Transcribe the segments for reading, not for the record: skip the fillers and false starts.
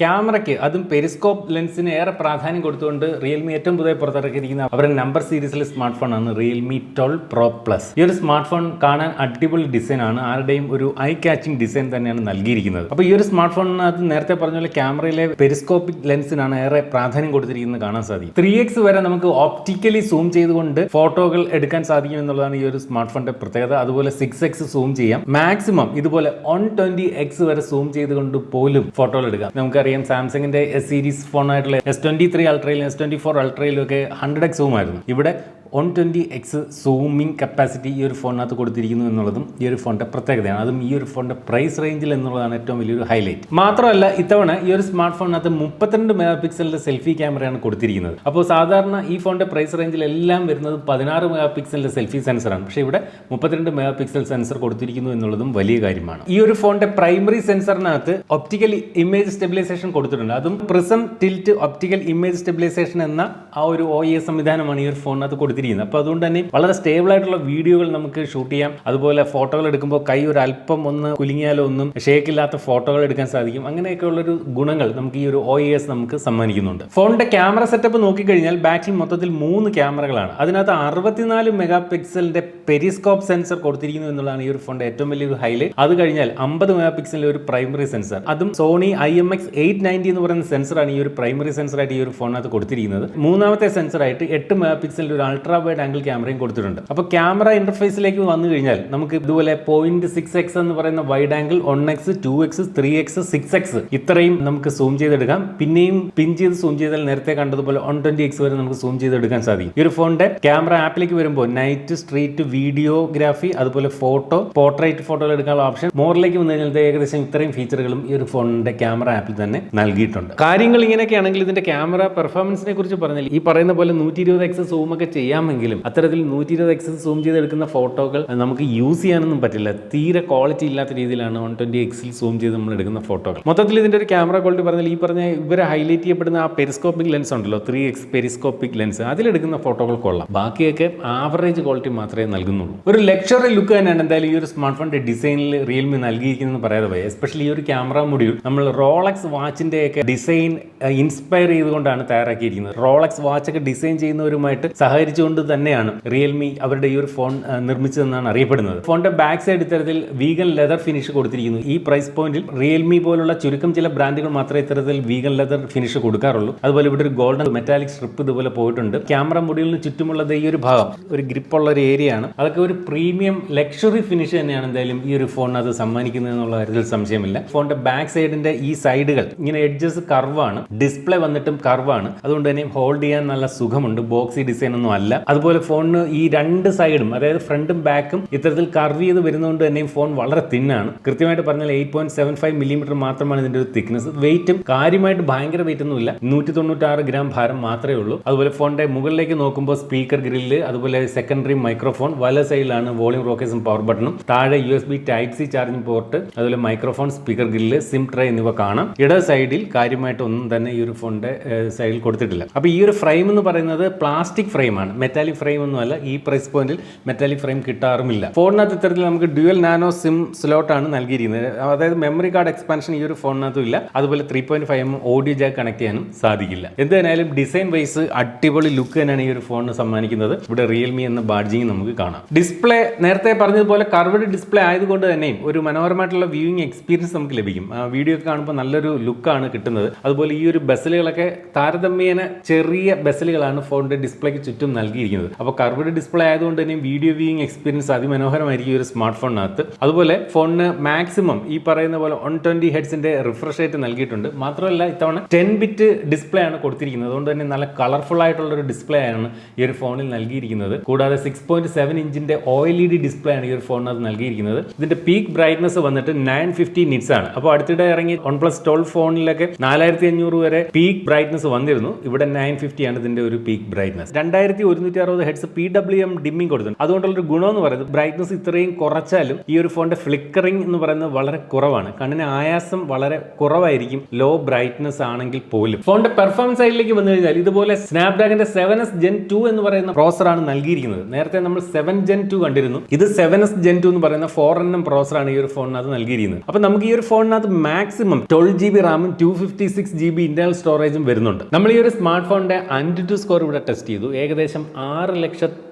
ക്യാമറയ്ക്ക് അതും പെരിസ്കോപ്പ് ലെൻസിന് ഏറെ പ്രാധാന്യം കൊടുത്തുകൊണ്ട് റിയൽമി ഏറ്റവും പുതിയ പുറത്തിറക്കിയിരിക്കുന്ന അവരുടെ നമ്പർ സീരീസിലെ സ്മാർട്ട് ഫോൺ ആണ് റിയൽമി 12 Pro Plus. ഈ ഒരു സ്മാർട്ട് ഫോൺ കാണാൻ അടിപൊളി ഡിസൈൻ ആണ്, ആരുടെയും ഒരു ഐ കാച്ചിങ് ഡിസൈൻ തന്നെയാണ് നൽകിയിരിക്കുന്നത്. അപ്പോൾ ഈ ഒരു സ്മാർട്ട് ഫോണിനകത്ത് നേരത്തെ പറഞ്ഞ പോലെ ക്യാമറയിലെ പെരിസ്കോപ്പിക് ലെൻസിനാണ് ഏറെ പ്രാധാന്യം കൊടുത്തിരിക്കുന്നത് കാണാൻ സാധിക്കും. 3x വരെ നമുക്ക് ഓപ്റ്റിക്കലി സൂം ചെയ്തുകൊണ്ട് ഫോട്ടോകൾ എടുക്കാൻ സാധിക്കും എന്നുള്ളതാണ് ഈ ഒരു സ്മാർട്ട് ഫോണിന്റെ പ്രത്യേകത. അതുപോലെ 6x സൂം ചെയ്യാം, മാക്സിമം ഇതുപോലെ 120x വരെ സൂം ചെയ്തുകൊണ്ട് പോലും ഫോട്ടോകൾ എടുക്കാം. നമുക്കറിയാം സാംസങ്ങിന്റെ എസ് സീരീസ് ഫോൺ ആയിട്ടുള്ള S23 അൾട്രയിലും S24 അൾട്രയിലും ഒക്കെ 100x സൂം ആയിരുന്നു. ഇവിടെ 120x സൂമിംഗ് കപ്പാസിറ്റി ഈ ഒരു ഫോണിനകത്ത് കൊടുത്തിരിക്കുന്നു എന്നുള്ളതും ഈ ഒരു ഫോണിന്റെ പ്രത്യേകതയാണ്. അതും ഈ ഒരു ഫോണിന്റെ പ്രൈസ് റേഞ്ചിൽ എന്നുള്ളതാണ് ഏറ്റവും വലിയൊരു ഹൈലൈറ്റ്. മാത്രമല്ല ഇത്തവണ ഈ ഒരു സ്മാർട്ട് ഫോണിനകത്ത് 32 മെഗാ പിക്സലിന്റെ സെൽഫി ക്യാമറയാണ് കൊടുത്തിരിക്കുന്നത്. അപ്പോൾ സാധാരണ ഈ ഫോണിന്റെ പ്രൈസ് റേഞ്ചിൽ എല്ലാം വരുന്നത് 16 മെഗാ പിക്സലിന്റെ സെൽഫി സെൻസറാണ്. പക്ഷേ ഇവിടെ 32 മെഗാ പിക്സൽ സെൻസർ കൊടുത്തിരിക്കുന്നു എന്നുള്ളതും വലിയ കാര്യമാണ്. ഈ ഒരു ഫോണിന്റെ പ്രൈമറി സെൻസറിനകത്ത് ഒപ്റ്റിക്കൽ ഇമേജ് സ്റ്റെബിലൈസേഷൻ കൊടുത്തിട്ടുണ്ട്. അതും prism tilt optical image stabilization എന്ന ആ ഒരു OIS സംവിധാനമാണ് ഈ ഒരു ഫോണിനകത്ത് കൊടുത്തിരിക്കുന്നത്. അപ്പോൾ അതുകൊണ്ട് തന്നെ വളരെ സ്റ്റേബിൾ ആയിട്ടുള്ള വീഡിയോകൾ നമുക്ക് ഷൂട്ട് ചെയ്യാം. അതുപോലെ ഫോട്ടോകൾ എടുക്കുമ്പോൾ കൈ ഒരു അല്പം ഒന്ന് കുലുങ്ങിയാലോ ഒന്നും ഷേക്ക് ഇല്ലാത്ത ഫോട്ടോകൾ എടുക്കാൻ സാധിക്കും. അങ്ങനെയൊക്കെയുള്ളൊരു ഗുണങ്ങൾ നമുക്ക് ഈ ഒരു OIS നമുക്ക് സമ്മാനിക്കുന്നുണ്ട്. ഫോണിന്റെ ക്യാമറ സെറ്റപ്പ് നോക്കിക്കഴിഞ്ഞാൽ ബാക്കിൽ മൊത്തത്തിൽ 3 ക്യാമറകളാണ്. അതിനകത്ത് 64 മെഗാ പിക്സലിന്റെ പെരിസ്കോപ്പ് സെൻസർ കൊടുത്തിരിക്കുന്നു എന്നുള്ളതാണ് ഈ ഒരു ഫോണിന്റെ ഏറ്റവും വലിയൊരു ഹൈലൈറ്റ്. അത് കഴിഞ്ഞാൽ 50 മെഗാ പിക്സലിന്റെ ഒരു പ്രൈമറി സെൻസർ, അതും സോണി IMX890 എന്ന് പറയുന്ന സെൻസറാണ് ഈ ഒരു പ്രൈമറി സെൻസറായിട്ട് ഈ ഒരു ഫോണിനകത്ത് കൊടുത്തിരിക്കുന്നത്. മൂന്നാമത്തെ സെൻസറായിട്ട് 8 മെഗാ പിക്സലിന്റെ ഒരു അൾട്രാ വൈഡ് ആംഗിൾ ക്യാമറയും കൊടുത്തിട്ടുണ്ട്. അപ്പോൾ ക്യാമറ ഇന്റർഫേസിലേക്ക് വന്നു കഴിഞ്ഞാൽ നമുക്ക് ഇതുപോലെ 0.6x എന്ന് പറയുന്ന wide angle 1x 2x 3x 6x ഇത്രയും നമുക്ക് സൂം ചെയ്തെടുക്കാം. പിന്നെയും പിൻ ചെയ്ത് സൂം ചെയ്താൽ നേരത്തെ കണ്ടതുപോലെ 120x വരെ നമുക്ക് സൂം ചെയ്തെടുക്കാൻ സാധിക്കും. ഈ ഒരു ഫോണിന്റെ ക്യാമറ ആപ്പിലേക്ക് വരുമ്പോൾ നൈറ്റ്, സ്ട്രീറ്റ്, വീഡിയോഗ്രാഫി, അതുപോലെ ഫോട്ടോ, പോർട്രേറ്റ് ഫോട്ടോകൾ എടുക്കാനുള്ള ഓപ്ഷൻ, മോറിലേക്ക് വന്നു കഴിഞ്ഞാൽ ഏകദേശം ഇത്രയും ഫീച്ചറുകളും ഈ ഒരു ഫോണിന്റെ ക്യാമറ ആപ്പിൽ തന്നെ നൽകിയിട്ടുണ്ട്. കാര്യങ്ങൾ ഇങ്ങനെയൊക്കെ ആണെങ്കിൽ ഇതിന്റെ ക്യാമറ പെർഫോമൻസിനെ കുറിച്ച് പറഞ്ഞാൽ ഈ പറയുന്ന പോലെ 120x സൂം ഒക്കെ ചെയ്യാമെങ്കിലും അത്തരത്തിൽ 120x സൂം ചെയ്തെടുക്കുന്ന ഫോട്ടോകൾ നമുക്ക് യൂസ് ചെയ്യാനൊന്നും പറ്റില്ല. തീരെ ക്വാളിറ്റി ഇല്ലാത്ത രീതിയിലാണ് 120x സൂം ചെയ്ത് നമ്മൾ എടുക്കുന്ന ഫോട്ടോകൾ. മൊത്തത്തിൽ ഇതിന്റെ ഒരു ക്യാമറ ക്വാളിറ്റി പറഞ്ഞാൽ ഈ പറഞ്ഞ ഇവരെ ഹൈലൈറ്റ് ചെയ്യപ്പെടുന്ന ആ പെരിസ്കോപ്പിക് ലെൻസ് ഉണ്ടല്ലോ, 3x പെരിസ്കോപ്പിക് ലെൻസ്, അതിലെടുക്കുന്ന ഫോട്ടോകൾ കൊള്ളാം. ബാക്കിയൊക്കെ ആവറേജ് ക്വാളിറ്റി മാത്രമേ നൽകുന്നുള്ളൂ. ഒരു ലക്ഷറി ലുക്ക് തന്നെയാണ് എന്തായാലും ഈ ഒരു സ്മാർട്ട് ഫോണിന്റെ ഡിസൈനിൽ റിയൽമി നൽകിയിരിക്കുന്നത് പറയാതെ പോയി. എസ്പെഷ്യലി ഈ ഒരു ക്യാമറ മൊഡ്യൂൾ നമ്മൾ റോളക്സ് വാച്ചിന്റെ ഒക്കെ ഡിസൈൻ ഇൻസ്പയർ ചെയ്തുകൊണ്ടാണ് തയ്യാറാക്കിയിരിക്കുന്നത്. റോളക്സ് വാച്ചൊക്കെ ഡിസൈൻ ചെയ്യുന്നവരുമായിട്ട് സഹകരിച്ചുകൊണ്ട് തന്നെയാണ് റിയൽമി അവരുടെ ഈ ഒരു ഫോൺ നിർമ്മിച്ചതെന്നാണ് അറിയപ്പെടുന്നത്. ഫോണിന്റെ ബാക്ക് സൈഡ് ഇത്തരത്തിൽ വീഗൻ ലെതർ ഫിനിഷ് കൊടുത്തിരിക്കുന്നു. ഈ പ്രൈസ് പോയിന്റിൽ റിയൽമി പോലുള്ള ചുരുക്കം ചില ബ്രാൻഡുകൾ മാത്രമേ ഇത്തരത്തിൽ വീഗൻ ലെതർ ഫിനിഷ് കൊടുക്കാറുള്ളൂ. അതുപോലെ ഇവിടെ ഒരു ഗോൾഡൻ മെറ്റാലിക് സ്ട്രിപ്പ് ഇതുപോലെ പോയിട്ടുണ്ട്. ക്യാമറ മൊഡ്യൂളിന് ചുറ്റുമുള്ളത് ഈ ഒരു ഭാഗം ഒരു ഗ്രിപ്പുള്ള ഒരു ഏരിയ ആണ്. അതൊക്കെ ഒരു പ്രീമിയം ലക്ഷറി ഫിനിഷ് തന്നെയാണ് എന്തായാലും ഈ ഒരു ഫോണിനകത്ത് സമ്മാനിക്കുന്നത് എന്നുള്ള കാര്യത്തിൽ സംശയമില്ല. ഫോണിന്റെ ബാക്ക് സൈഡിന്റെ ഈ സൈഡുകൾ ഇങ്ങനെ എഡ്ജസ് കർവാണ്, ഡിസ്പ്ലേ വന്നിട്ടും കർവാണ്. അതുകൊണ്ട് തന്നെ ഹോൾഡ് ചെയ്യാൻ നല്ല സുഖമുണ്ട്. ബോക്സി ഡിസൈൻ ഒന്നും അല്ല. അതുപോലെ ഫോണിന് ഈ രണ്ട് സൈഡും, അതായത് ഫ്രണ്ടും ബാക്കും ഇത്തരത്തിൽ കർവ് ചെയ്ത് വരുന്നതുകൊണ്ട് തന്നെയും ഫോൺ വളരെ തിന്നാണ്. കൃത്യമായിട്ട് പറഞ്ഞാൽ 8.75 മില്ലിമീറ്റർ മാത്രമാണ് ഇതിന്റെ ഒരു തിക്നെസ്. വെയിറ്റും കാര്യമായിട്ട് ഭയങ്കര വെയിറ്റ് ഒന്നുമില്ല, 196 ഗ്രാം ഭാരം മാത്രമേ ഉള്ളൂ. അതുപോലെ ഫോണിന്റെ മുകളിലേക്ക് നോക്കുമ്പോൾ സ്പീക്കർ ഗ്രില്ല്, അതുപോലെ സെക്കൻഡറി മൈക്രോഫോൺ, വല സൈഡിലാണ് വോളിയം റോക്കേഴ്സും പവർ ബട്ടണും, താഴെ USB Type-C ചാർജിംഗ് പോർട്ട്, അതുപോലെ microphone, speaker grill, sim tray എന്നിവ കാണാം. ഇട സൈഡിൽ കാര്യമായിട്ട് ഒന്നും തന്നെ ഈ ഒരു ഫോണിന്റെ സൈഡിൽ കൊടുത്തിട്ടില്ല. അപ്പോൾ ഈ ഒരു ഫ്രെയിം എന്ന് പറയുന്നത് പ്ലാസ്റ്റിക് ഫ്രെയിമാണ്, മെറ്റാലിക് ഫ്രെയിം ഒന്നും അല്ല. ഈ പ്രൈസ് പോയിന്റിൽ മെറ്റാലിക് ഫ്രെയിം കിട്ടാറുമില്ല. ഫോണിനകത്ത് ഇത്തരത്തിൽ നമുക്ക് ഡ്യുവൽ നാനോ സിം സ്ലോട്ട് ആണ് നൽകിയിരിക്കുന്നത്. അതായത് മെമ്മറി കാർഡ് എക്സ്പാൻഷൻ ഈ ഒരു ഫോണിനകത്തും ഇല്ല. അതുപോലെ 3.5mm ഓഡിയോ ജാക്ക് കണക്ട് ചെയ്യാനും സാധിക്കില്ല. എന്തായാലും ഡിസൈൻ വൈസ് അടിപൊളി ലുക്ക് തന്നെയാണ് ഈ ഒരു ഫോണിന് സമ്മാനിക്കുന്നത്. ഇവിടെ റിയൽമി എന്ന ബാഡ്ജിങ് നമുക്ക് കാണാം. ഡിസ്പ്ലേ നേരത്തെ പറഞ്ഞതുപോലെ കർവ്ഡ് ഡിസ്പ്ലേ ആയതുകൊണ്ട് തന്നെയും ഒരു മനോഹരമായിട്ടുള്ള വ്യൂയിങ് എക്സ്പീരിയൻസ് നമുക്ക് ലഭിക്കും. വീഡിയോ ഒക്കെ കാണുമ്പോൾ നല്ലൊരു ലുക്കാണ് കിട്ടുന്നത്. അതുപോലെ ഈ ഒരു ബസലുകളൊക്കെ താരതമ്യേന ചെറിയ ബസലുകളാണ് ഫോണിന്റെ ഡിസ്പ്ലേക്ക് ചുറ്റും നൽകിയിരിക്കുന്നത്. അപ്പോൾ കർവ്ഡ് ഡിസ്പ്ലേ ആയതുകൊണ്ട് തന്നെ വീഡിയോ വ്യൂയിങ് എക്സ്പീരിയൻസ് അതിമനോഹരമായിരിക്കും ഈ ഒരു സ്മാർട്ട് ഫോണിനകത്ത്. അതുപോലെ ഫോണിന് മാക്സിമം ഈ പറയുന്ന പോലെ 120 ഹെഡ്സിന്റെ റിഫ്രഷ് റേറ്റ് നൽകിയിട്ടുണ്ട്. മാത്രമല്ല ഇത്തവണ 10 ബിറ്റ് ഡിസ്പ്ലേ ആണ് കൊടുത്തിരിക്കുന്നത്. അതുകൊണ്ട് തന്നെ നല്ല കളർഫുൾ ആയിട്ടുള്ള ഒരു ഡിസ്പ്ലേ ആണ് ഈ ഒരു ഫോണിൽ നൽകിയിരിക്കുന്നത്. കൂടാതെ 6.7 ഇഞ്ചിന്റെ OLED ഡിസ്പ്ലേ ആണ് ഈ ഒരു ഫോണിനകത്ത് നൽകിയിരിക്കുന്നത്. ഇതിന്റെ പീക്ക് ബ്രൈറ്റ്നസ് വന്നിട്ട് 950 നിറ്റ്സ് ആണ്. അപ്പോൾ അടുത്തിടെ ഇറങ്ങി OnePlus 12 ഫോണിലൊക്കെ 4500 വരെ പീക്ക് ബ്രൈറ്റ്നസ് വന്നിരുന്നു. ഇവിടെ 950 ആണ് ഇതിന്റെ ഒരു peak brightness. 2160 hertz PWM dimming കൊടുത്തിട്ടുണ്ട്. അതുകൊണ്ടുള്ള ഒരു ഗുണം എന്ന് പറയുന്നത് ബ്രൈറ്റ്നസ് ഇത്രയും കുറച്ചാലും ഈ ഒരു ഫോണിന്റെ ഫ്ലിക്കറിംഗ് എന്ന് പറയുന്നത് വളരെ കുറവാണ്. കണ്ണിന് ആയാസം വളരെ കുറവായിരിക്കും ലോ ബ്രൈറ്റ്നസ് ആണെങ്കിൽ പോലും. ഫോണിന്റെ പെർഫോമൻസ് സൈഡിലേക്ക് വന്നു കഴിഞ്ഞാൽ ഇതുപോലെ സ്നാപ്ഡ്രാഗന്റെ 7s Gen 2 എന്ന് പറയുന്ന പ്രോസറാണ് നൽകിയിരിക്കുന്നത്. നേരത്തെ നമ്മൾ 7 Gen 2 കണ്ടിരുന്നു. ഇത് 7S Gen 2 എന്ന് പറയുന്ന 4nm പ്രോസറാണ് ഈ ഒരു ഫോണിനകത്ത് നൽകിയിരിക്കുന്നത്. അപ്പോൾ നമുക്ക് ഈ ഒരു ഫോണിനകത്ത് മാക്സിമം 12GB റാമും 256GB ഇന്റർണൽ സ്റ്റോറേജും വരുന്നുണ്ട്. നമ്മൾ ഈ ഒരു സ്മാർട്ട് ഫോണിന്റെ AnTuTu സ്കോർ ഇവിടെ ടെസ്റ്റ് ചെയ്തു. ഏകദേശം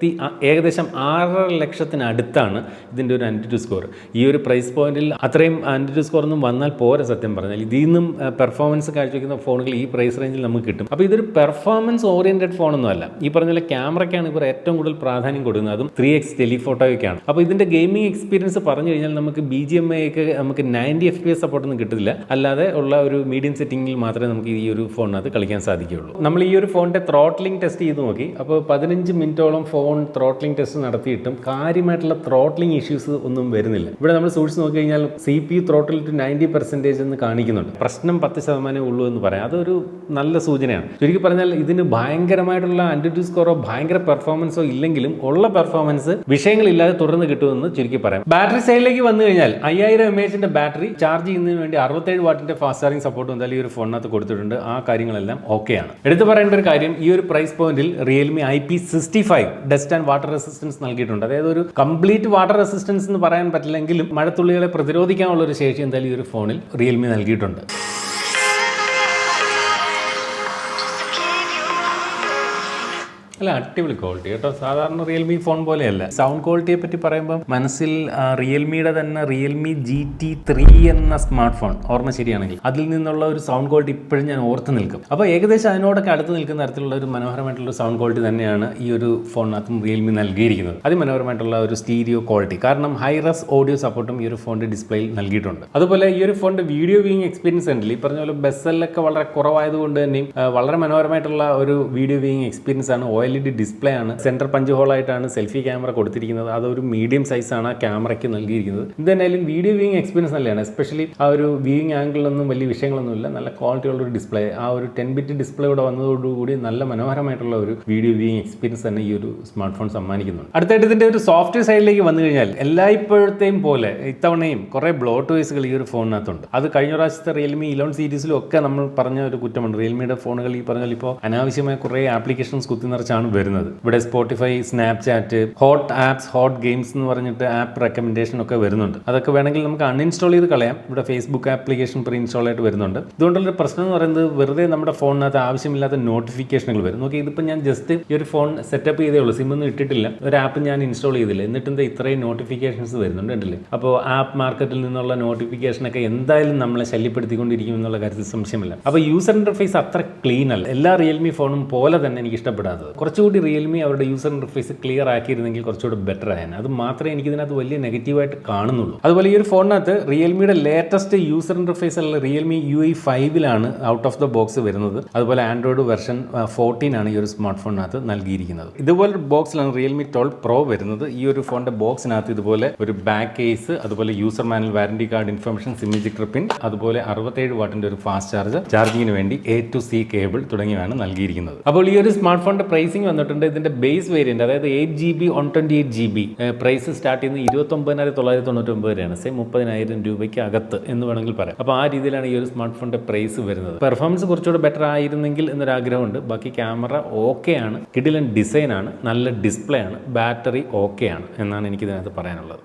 6 ലക്ഷത്തിനടുത്താണ് ഇതിന്റെ ഒരു AnTuTu സ്കോർ. ഈ ഒരു പ്രൈസ് പോയിന്റിൽ അത്രയും AnTuTu സ്കോർ ഒന്നും വന്നാൽ പോരാ സത്യം പറഞ്ഞാൽ. ഇതിൽ നിന്നും പെർഫോമൻസ് കാഴ്ചവെക്കുന്ന ഫോണുകൾ ഈ പ്രൈസ് റേഞ്ചിൽ നമുക്ക് കിട്ടും. അപ്പോൾ ഇതൊരു പെർഫോമൻസ് ഓറിയന്റഡ് ഫോണൊന്നുമല്ല. ഈ പറഞ്ഞ ക്യാമറയ്ക്കാണ് ഇവർ ഏറ്റവും കൂടുതൽ പ്രാധാന്യം കൊടുക്കുന്നത്. അതും 3x ടെലിഫോട്ടോയ്ക്കാണ്. അപ്പോൾ ഇതിന്റെ ഗെയിമിംഗ് എക്സ്പീരിയൻസ് പറഞ്ഞു കഴിഞ്ഞാൽ നമുക്ക് BGMI ഒക്കെ നമുക്ക് 90 FPS സപ്പോർട്ടൊന്നും കിട്ടില്ല. അല്ലാതെ ഉള്ള ഒരു മീഡിയം സെറ്റിംഗിൽ മാത്രമേ നമുക്ക് ഈ ഒരു ഫോണിനകത്ത് കളിക്കാൻ സാധിക്കുകയുള്ളൂ. നമ്മൾ ഈ ഒരു ഫോണിന്റെ ത്രോട്ട്ലിംഗ് ടെസ്റ്റ് ചെയ്ത് നോക്കി. അപ്പോൾ 15 മിനിറ്റോളം ഫോൺ ത്രോട്ട്ലിംഗ് ടെസ്റ്റ് നടത്തിയിട്ടും കാര്യമായിട്ടുള്ള ത്രോട്ട്ലിംഗ് ഇഷ്യൂസ് ഒന്നും വരുന്നില്ല. ഇവിടെ നമ്മൾ സൂക്ഷിച്ച് നോക്കി കഴിഞ്ഞാൽ CPU ത്രോട്ടിൽ ടു 90% എന്ന് കാണിക്കുന്നുണ്ട്. പ്രശ്നം 10% ഉള്ളൂ എന്ന് പറയാം. അതൊരു നല്ല സൂചനയാണ്. ചുരുക്കി പറഞ്ഞാൽ ഇതിന് ഭയങ്കരമായിട്ടുള്ള AnTuTu സ്കോറോ ഭയങ്കര പെർഫോമൻസോ ഇല്ലെങ്കിലും ഉള്ള പെർഫോമൻസ് വിഷയങ്ങളില്ലാതെ തുടർന്ന് കിട്ടുമെന്ന് ചുരുക്കി പറയാം. ബാറ്ററി സൈഡിലേക്ക് വന്നു കഴിഞ്ഞാൽ 5000 mAh ബാറ്ററി ചാർജ് ചെയ്യുന്നതിന് വേണ്ടി 67 വാട്ടിന്റെ ഫാസ്റ്റ് ചാർജിംഗ് സപ്പോർട്ട് എന്തായാലും ഈ ഒരു ഫോണിനകത്ത് കൊടുത്തിട്ടുണ്ട്. ആ കാര്യങ്ങളെല്ലാം ഓക്കെയാണ്. എടുത്തു പറയേണ്ട ഒരു കാര്യം, ഈ ഒരു പ്രൈസ് പോയിന്റിൽ Realme IP65 dust and water resistance നൽകിയിട്ടുണ്ട്. അതായത് ഒരു കംപ്ലീറ്റ് വാട്ടർ റെസിസ്റ്റൻസ് എന്ന് പറയാൻ പറ്റില്ലെങ്കിലും മഴത്തുള്ളികളെ പ്രതിരോധിക്കാനുള്ള ഒരു ശേഷി എന്തായാലും ഈ ഒരു ഫോണിൽ റിയൽമി നൽകിയിട്ടുണ്ട്. അല്ല, അടിപൊളി ക്വാളിറ്റി കേട്ടോ. സാധാരണ റിയൽമി ഫോൺ പോലെയല്ല. സൗണ്ട് ക്വാളിറ്റിയെ പറ്റി പറയുമ്പോൾ മനസ്സിൽ റിയൽമിയുടെ തന്നെ റിയൽമി GT3 എന്ന സ്മാർട്ട് ഫോൺ ഓർമ്മ ശരിയാണെങ്കിൽ അതിൽ നിന്നുള്ള ഒരു സൗണ്ട് ക്വാളിറ്റി ഇപ്പോഴും ഞാൻ ഓർത്ത് നിൽക്കും. അപ്പോൾ ഏകദേശം അതിനോടൊക്കെ അടുത്ത് നിൽക്കുന്ന തരത്തിലുള്ള ഒരു മനോഹരമായിട്ടുള്ള സൗണ്ട് ക്വാളിറ്റി തന്നെയാണ് ഈ ഒരു ഫോണിനകത്തും റിയൽമി നൽകിയിരിക്കുന്നത്. അതിമനോഹരമായിട്ടുള്ള ഒരു സ്റ്റീരിയോ ക്വാളിറ്റി. കാരണം ഹൈറസ് ഓഡിയോ സപ്പോർട്ടും ഈ ഒരു ഫോണിന്റെ ഡിസ്പ്ലേയിൽ നൽകിയിട്ടുണ്ട്. അതുപോലെ ഈ ഒരു ഫോണിന്റെ വീഡിയോ വ്യൂയിങ് എക്സ്പീരിയൻസ് ഉണ്ടല്ലോ, ഈ പറഞ്ഞ പോലെ ബെസലൊക്കെ വളരെ കുറവായതുകൊണ്ട് തന്നെയും വളരെ മനോഹരമായിട്ടുള്ള ഒരു വീഡിയോ വ്യൂയിങ് എക്സ്പീരിയൻസ് ആണ്. OLED ഡിസ്പ്ലേ ആണ്. സെന്റർ പഞ്ച് ഹോൾ ആയിട്ടാണ് സെൽഫി ക്യാമറ കൊടുത്തിരിക്കുന്നത്. അതൊരു മീഡിയം സൈസ് ആണ് ആ ക്യാമറയ്ക്ക് നൽകിയിരിക്കുന്നത്. എന്തായാലും വീഡിയോ വ്യൂയിങ് എക്സ്പീരിയൻസ് നല്ലതാണ്. എസ്പെഷ്യലി ആ ഒരു വ്യൂയിങ് ആംഗിളൊന്നും വലിയ വിഷയങ്ങളൊന്നുമില്ല. നല്ല ക്വാളിറ്റി ഉള്ള ഒരു ഡിസ്പ്ലേ. ആ ഒരു 10-bit ഡിസ്പ്ലേ ഇവിടെ വന്നതോടുകൂടി നല്ല മനോഹരമായിട്ടുള്ള ഒരു വീഡിയോ വ്യൂയിങ് എക്സ്പീരിയൻസ് തന്നെ ഈ ഒരു സ്മാർട്ട് ഫോൺ സമ്മാനിക്കുന്നുണ്ട്. അടുത്തായിട്ട് ഇതിന്റെ ഒരു സോഫ്റ്റ്വെയർ സൈഡിലേക്ക് വന്നു കഴിഞ്ഞാൽ എല്ലായ്പ്പോഴത്തെയും പോലെ ഇത്തവണയും കുറെ ബ്ലോട്ട്വേഴ്സുകൾ ഈ ഒരു ഫോണിനകത്തുണ്ട്. അത് കഴിഞ്ഞ പ്രാവശ്യത്തെ റിയൽമി 11 സീരീസിലും ഒക്കെ നമ്മൾ പറഞ്ഞ ഒരു കുറ്റമുണ്ട്. റിയൽമിയുടെ ഫോണുകൾ ഈ പറഞ്ഞാൽ ഇപ്പോൾ അനാവശ്യമായ കുറെ ആപ്ലിക്കേഷൻസ് കുത്തി നിറച്ചാണ് വരുന്നത്. ഇവിടെ Spotify, Snapchat, hot apps, hot games എന്ന് പറഞ്ഞിട്ട് ആപ്പ് റെക്കമെൻഡേഷൻ ഒക്കെ വരുന്നുണ്ട്. അതൊക്കെ വേണമെങ്കിൽ നമുക്ക് അൺഇൻസ്റ്റാൾ ചെയ്ത് കളയാം. ഇവിടെ ഫേസ്ബുക്ക് ആപ്ലിക്കേഷൻ പ്രീ ഇൻസ്റ്റാൾ ആയിട്ട് വരുന്നുണ്ട്. ഇതുകൊണ്ടുള്ള പ്രശ്നം എന്ന് പറയുന്നത് വെറുതെ നമ്മുടെ ഫോണിനകത്ത് ആവശ്യമില്ലാത്ത നോട്ടിഫിക്കേഷനുകൾ വരും. നോക്കി, ഇതിപ്പോൾ ഞാൻ ജസ്റ്റ് ഈ ഒരു ഫോൺ സെറ്റപ്പ് ചെയ്തേ ഉള്ളൂ, സിം ഒന്നും ഇട്ടിട്ടില്ല, ഒരു ആപ്പ് ഞാൻ ഇൻസ്റ്റാൾ ചെയ്തില്ല, എന്നിട്ട് എന്താ ഇത്രയും നോട്ടിഫിക്കേഷൻസ് വരുന്നുണ്ട് ഉണ്ടല്ലേ. അപ്പോൾ ആപ്പ് മാർക്കറ്റിൽ നിന്നുള്ള നോട്ടിഫിക്കേഷനൊക്കെ എന്തായാലും നമ്മളെ ശല്യപ്പെടുത്തിക്കൊണ്ടിരിക്കും എന്നുള്ള കാര്യത്തിൽ സംശയമില്ല. അപ്പോൾ യൂസർ ഇന്റർഫേസ് അത്ര ക്ലീൻ അല്ല. എല്ലാ റിയൽമി ഫോണും പോലെ തന്നെ എനിക്ക് ഇഷ്ടപ്പെടാത്തത്. കുറച്ചുകൂടി റിയൽമി അവരുടെ യൂസർ ഇന്റർഫേസ് ക്ലിയർ ആക്കിയിരുന്നെങ്കിൽ കുറച്ചുകൂടി ബെറ്റർ ആയാണ്. അത് മാത്രമേ എനിക്ക് ഇതിനകത്ത് വലിയ നെഗറ്റീവായിട്ട് കാണുന്നുള്ളൂ. അതുപോലെ ഈ ഒരു ഫോണിനകത്ത് റിയൽമിയുടെ ലേറ്റസ്റ്റ് യൂസർ ഇന്റർഫേസ് ഉള്ള Realme UI 5 out of the box വരുന്നത്. അതുപോലെ ആൻഡ്രോയിഡ് വെർഷൻ 14 ആണ് ഈ ഒരു സ്മാർട്ട് ഫോണിനകത്ത് നൽകിയിരിക്കുന്നത്. ഇതുപോലെ ബോക്സിലാണ് റിയൽമി 12 Pro വരുന്നത്. ഈ ഒരു ഫോണിന്റെ ബോക്സിനകത്ത് ഇതുപോലെ ഒരു ബാക്ക് കേസ്, അതുപോലെ user manual, warranty card information, sim ejector pin, അതുപോലെ 67 വാട്ടിന്റെ ഒരു ഫാസ്റ്റ് ചാർജർ, ചാർജിങ്ങിന് വേണ്ടി A to C കേബിൾ തുടങ്ങിയവയാണ് നൽകിയിരിക്കുന്നത്. അപ്പോൾ ഈ ഒരു സ്മാർട്ട് ഫോണിന്റെ പ്രൈസിംഗ് വന്നിട്ടുണ്ട്. ഇതിന്റെ ബേസ് വേരിയന്റ് അതായത് 8GB 128GB പ്രൈസ് സ്റ്റാർട്ട് ചെയ്യുന്നത് 29,999 വരെയാണ്. 30,000 രൂപയ്ക്ക് അകത്ത് എന്ന് വേണമെങ്കിൽ പറയാം. അപ്പോൾ ആ രീതിയിലാണ് ഈ ഒരു സ്മാർട്ട് ഫോണിന്റെ പ്രൈസ് വരുന്നത്. പെർഫോമൻസ് കുറച്ചുകൂടെ ബെറ്റർ ആയിരുന്നെങ്കിൽ എന്നൊരാഗ്രഹമുണ്ട്. ബാക്കി ക്യാമറ ഓക്കെയാണ്, കിടിലൻ ഡിസൈൻ ആണ്, നല്ല ഡിസ്പ്ലേ ആണ്, ബാറ്ററി ഓക്കെയാണ് എന്നാണ് എനിക്ക് ഇതിനകത്ത് പറയാനുള്ളത്.